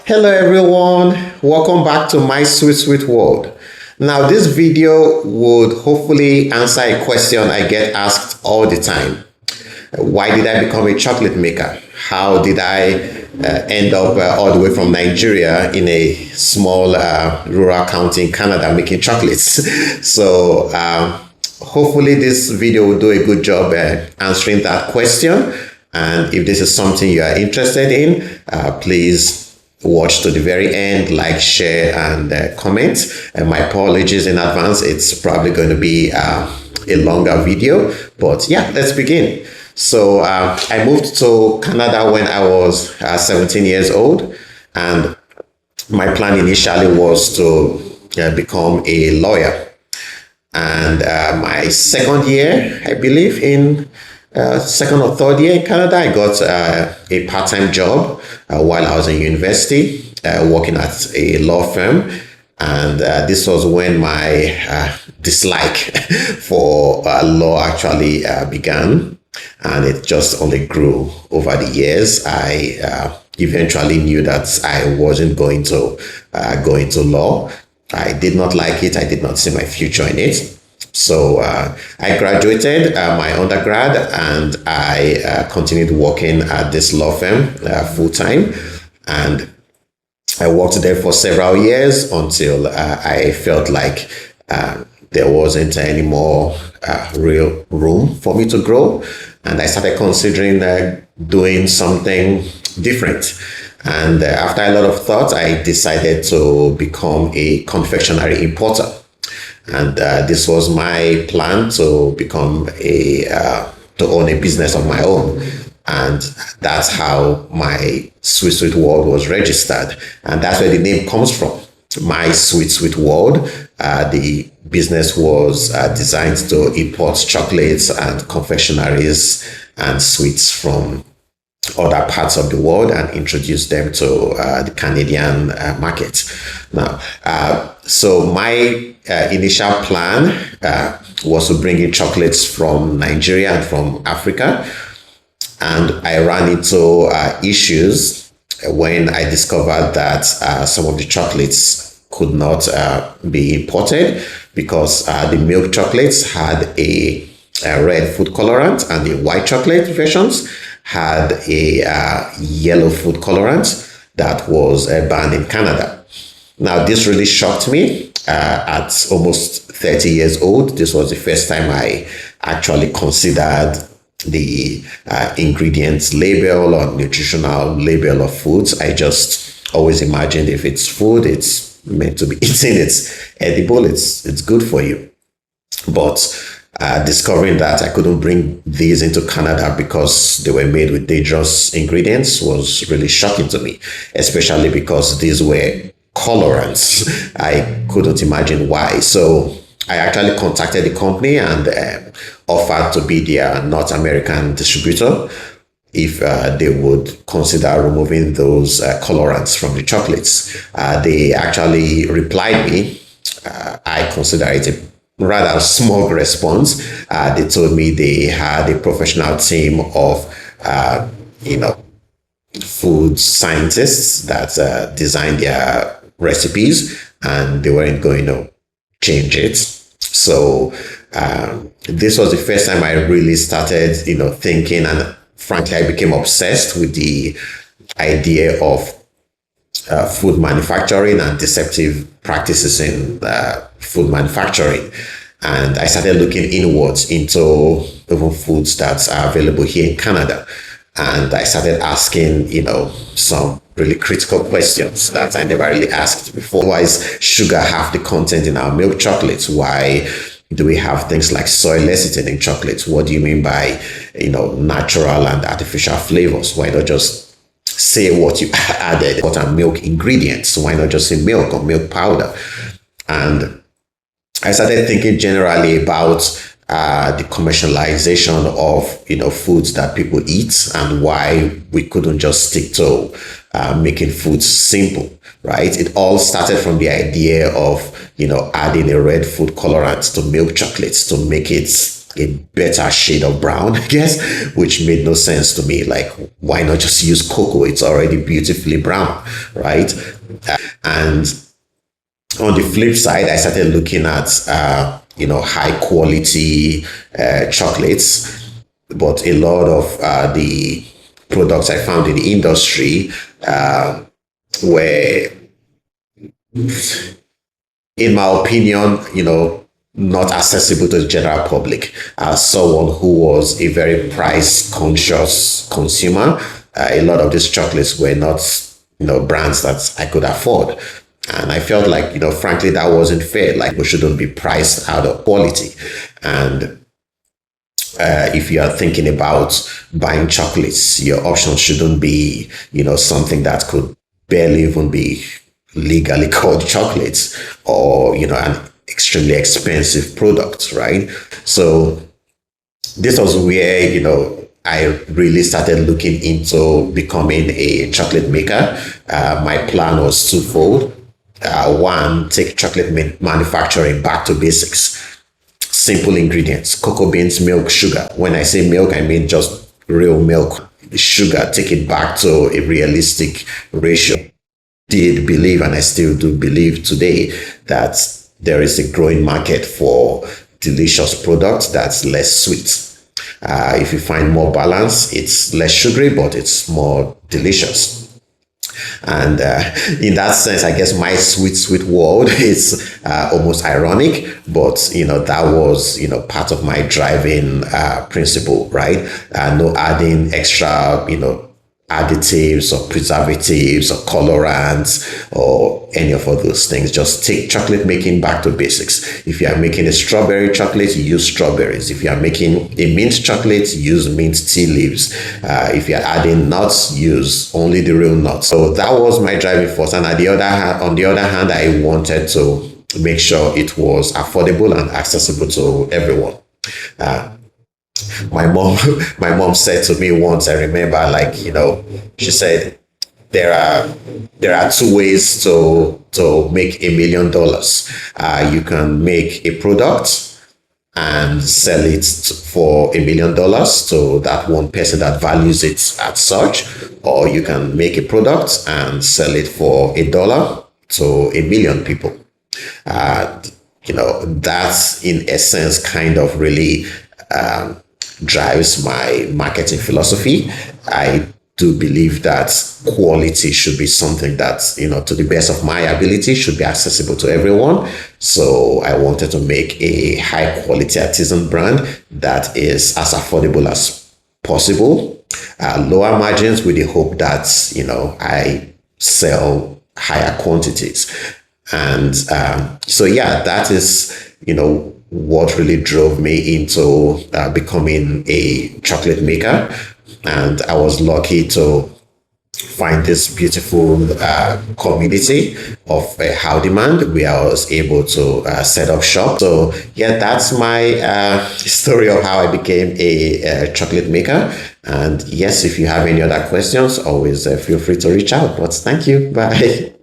Hello everyone, welcome back to my sweet world. Now this video would hopefully answer a question I get asked all the time. Why did I become a chocolate maker? How did I end up all the way from Nigeria in a small rural county in Canada making chocolates? So hopefully this video will do a good job answering that question. And if this is something you are interested in, please watch to the very end, like, share, and comment. And my apologies in advance. It's probably going to be a longer video, but yeah, let's begin. So I moved to Canada when I was 17 years old, and my plan initially was to become a lawyer. And my second year, I believe, in second or third year in Canada, I got a part-time job while I was in university, working at a law firm. And this was when my dislike for law actually began. And it just only grew over the years. I eventually knew that I wasn't going to go into law. I did not like it. I did not see my future in it. So I graduated my undergrad, and I continued working at this law firm full time. And I worked there for several years until I felt like there wasn't any more real room for me to grow. And I started considering doing something different. And after a lot of thought, I decided to become a confectionery importer. And this was my plan to become to own a business of my own. And that's how my sweet world was registered. And that's where the name comes from. My sweet world. The business was designed to import chocolates and confectionaries and sweets from other parts of the world and introduce them to the Canadian market. Now, so my initial plan was to bring in chocolates from Nigeria and from Africa. And I ran into issues when I discovered that some of the chocolates could not be imported because the milk chocolates had a red food colorant, and the white chocolate versions had a yellow food colorant that was banned in Canada. Now, this really shocked me. At almost 30 years old, this was the first time I actually considered the ingredients label or nutritional label of foods. I just always imagined if it's food, it's meant to be eaten, it's edible, it's good for you. But discovering that I couldn't bring these into Canada because they were made with dangerous ingredients was really shocking to me, especially because these were colorants. I couldn't imagine why. So I actually contacted the company and offered to be their North American distributor if they would consider removing those colorants from the chocolates. They actually replied me. I consider it a rather small response. They told me they had a professional team of, food scientists that designed their recipes, and they weren't going to change it. So this was the first time I really started, thinking, and frankly, I became obsessed with the idea of food manufacturing and deceptive practices in food manufacturing. And I started looking inwards into even foods that are available here in Canada. And I started asking, some really critical questions that I never really asked before. Why is sugar half the content in our milk chocolates? Why do we have things like soy lecithin in chocolates? What do you mean by, natural and artificial flavors? Why not just say what you added? What are milk ingredients? Why not just say milk or milk powder? And I started thinking generally about the commercialization of foods that people eat, and why we couldn't just stick to making foods simple, right? It all started from the idea of adding a red food colorant to milk chocolates to make it a better shade of brown, I guess, which made no sense to me. Like, why not just use cocoa? It's already beautifully brown, right? And on the flip side, I started looking at, high quality chocolates, but a lot of the products I found in the industry were, in my opinion, not accessible to the general public. As someone who was a very price conscious consumer, a lot of these chocolates were not, brands that I could afford. And I felt like, frankly, that wasn't fair. Like, we shouldn't be priced out of quality. And if you are thinking about buying chocolates, your options shouldn't be, something that could barely even be legally called chocolates, or, an extremely expensive product, right? So this was where, I really started looking into becoming a chocolate maker. My plan was twofold. One, take chocolate manufacturing back to basics. Simple ingredients: cocoa beans, milk, sugar. When I say milk, I mean just real milk. Sugar, take it back to a realistic ratio. Did believe, and I still do believe today, that there is a growing market for delicious products that's less sweet. If you find more balance, it's less sugary, but it's more delicious. And in that sense, I guess my sweet world is almost ironic, but that was part of my driving principle, right? No adding extra additives or preservatives or colorants or any of all those things. Just take chocolate making back to basics. If you are making a strawberry chocolate, use strawberries. If you are making a mint chocolate, use mint tea leaves. If you are adding nuts, use only the real nuts. So that was my driving force. And on the other hand, I wanted to make sure it was affordable and accessible to everyone. My mom my mom said to me once, I remember, like, she said, there are two ways to make $1 million. You can make a product and sell it for $1 million to that one person that values it as such, or you can make a product and sell it for $1 to 1 million people. uh, that's in essence kind of really drives my marketing philosophy. I do believe that quality should be something that, to the best of my ability, should be accessible to everyone. So I wanted to make a high quality artisan brand that is as affordable as possible, lower margins, with the hope that, I sell higher quantities. And so, yeah, that is, what really drove me into becoming a chocolate maker. And I was lucky to find this beautiful community of How Demand, where I was able to set up shop. So, yeah, that's my story of how I became a chocolate maker. And yes, if you have any other questions, always feel free to reach out. But thank you. Bye.